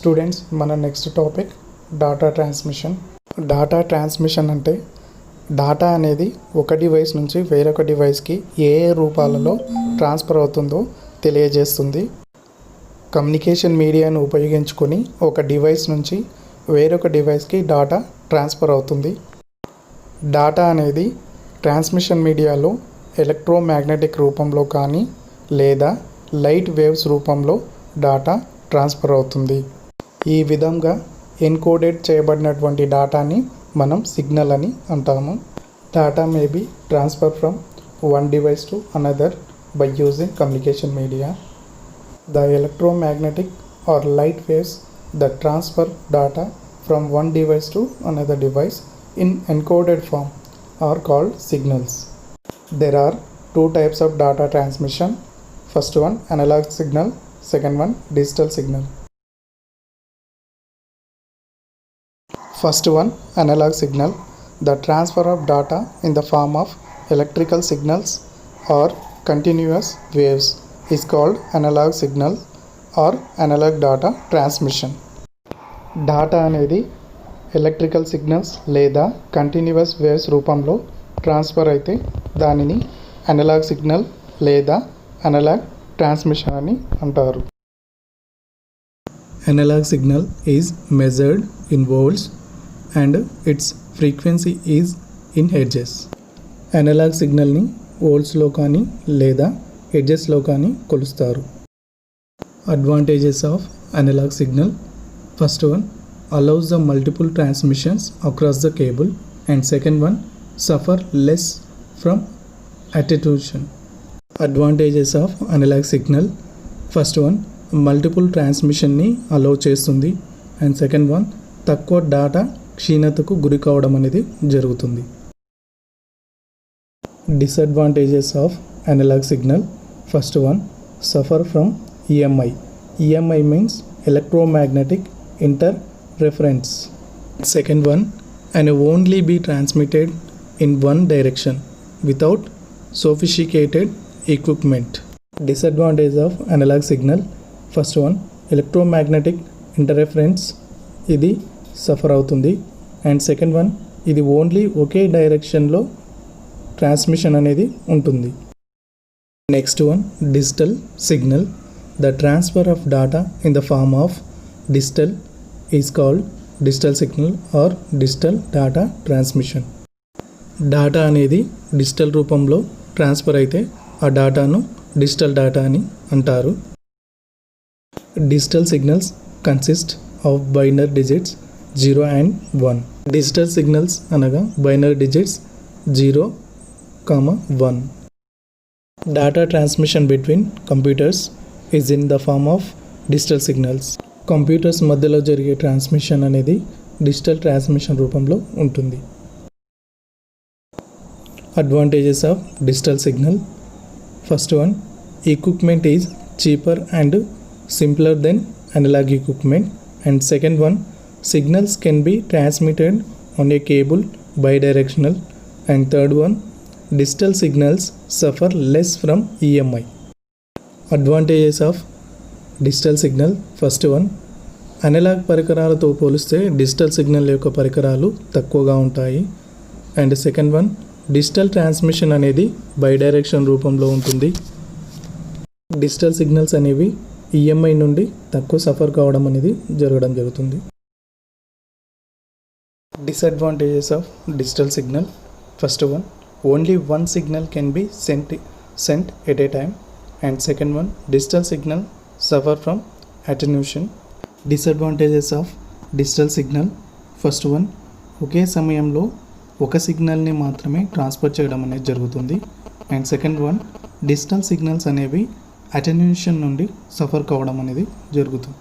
Students మన next topic data transmission. Data transmission అంటే data అనేది ఒక డివైస్ నుంచి వేరొక డివైస్కి ఏ రూపాలలో ట్రాన్స్ఫర్ అవుతుందో తెలియజేస్తుంది. కమ్యూనికేషన్ మీడియాను ఉపయోగించుకొని ఒక డివైస్ నుంచి వేరొక డివైస్కి డాటా ట్రాన్స్ఫర్ అవుతుంది. డాటా అనేది ట్రాన్స్మిషన్ మీడియాలో ఎలక్ట్రోమాగ్నెటిక్ రూపంలో కానీ లేదా లైట్ వేవ్స్ రూపంలో డాటా ట్రాన్స్ఫర్ అవుతుంది. ఈ విధంగా ఎన్కోడెడ్ చేయబడినటువంటి డాటాని మనం సిగ్నల్ అని అంటాము. Data may be transfer from one device to another by using communication media. The electromagnetic or light waves that transfer data from one device to another device in encoded form are called signals. There are two types of data transmission. First one analog signal, second one digital signal. First one analog signal, the transfer of data in the form of electrical signals or continuous waves is called analog signal or analog data transmission. Data అనేది electrical signals లేదా continuous waves రూపంలో transfer అయితే దానిని analog signal లేదా analog transmission అని అంటారు. Analog signal is measured in volts and its frequency is in hertz. Analog సిగ్నల్ని వోల్ట్స్లో కానీ లేదా హెర్ట్జెస్లో కానీ కొలుస్తారు. Advantages of analog signal. First one allows the multiple transmissions across the cable, and second one suffer less from attenuation. Advantages of analog signal. First one multiple transmission ni allow చేస్తుంది, and second one తక్కువ data క్షీణతకు గురి కావడం అనేది జరుగుతుంది. Disadvantages of analog signal. First one suffer from EMI. EMI means electromagnetic interference. Second one, and only be transmitted in one direction without sophisticated equipment. Disadvantage of analog signal. First one, electromagnetic interference ఇది suffer అవుతుంది, and second one ఇది only ఒకే డైరెక్షన్లో transmission అనేది ఉంటుంది. Next one digital signal. The transfer of data in the form of digital is called digital signal or digital data transmission. Data అనేది digital రూపంలో transfer అయితే ఆ డాటాను డిజిటల్ డాటా అని అంటారు. Digital signals consist of binary digits 0 and 1. Digital signals అనగా binary digits 0, 1. Data transmission between computers is in the form of digital signals. Computers మధ్యలో జరిగే ట్రాన్స్మిషన్ అనేది డిజిటల్ ట్రాన్స్మిషన్ రూపంలో ఉంటుంది. Advantages of digital signal. First one, equipment is cheaper and simpler than analog equipment, and second one, signals can be transmitted on a cable bidirectional, and third one, digital signals suffer less from EMI. Advantages of digital signal. First one, analogue పరికరాలతో పోలిస్తే digital signal యొక్క పరికరాలు తక్కువగా ఉంటాయి, and second one, digital transmission అనేది bidirection రూపంలో ఉంటుంది. Digital signals అనేవి ఈఎంఐ నుండి తక్కువ సఫర్ కావడం అనేది జరగడం జరుగుతుంది. Disadvantages of digital signal. First one, only one signal can be sent at a time, and second one, digital signal suffer from attenuation. Disadvantages of digital signal. First one, ఒకే సమయంలో ఒక సిగ్నల్ని మాత్రమే ట్రాన్స్ఫర్ చేయడం అనేది జరుగుతుంది, and second one, digital signals అనేవి attenuation నుండి సఫర్ కావడం అనేది జరుగుతుంది.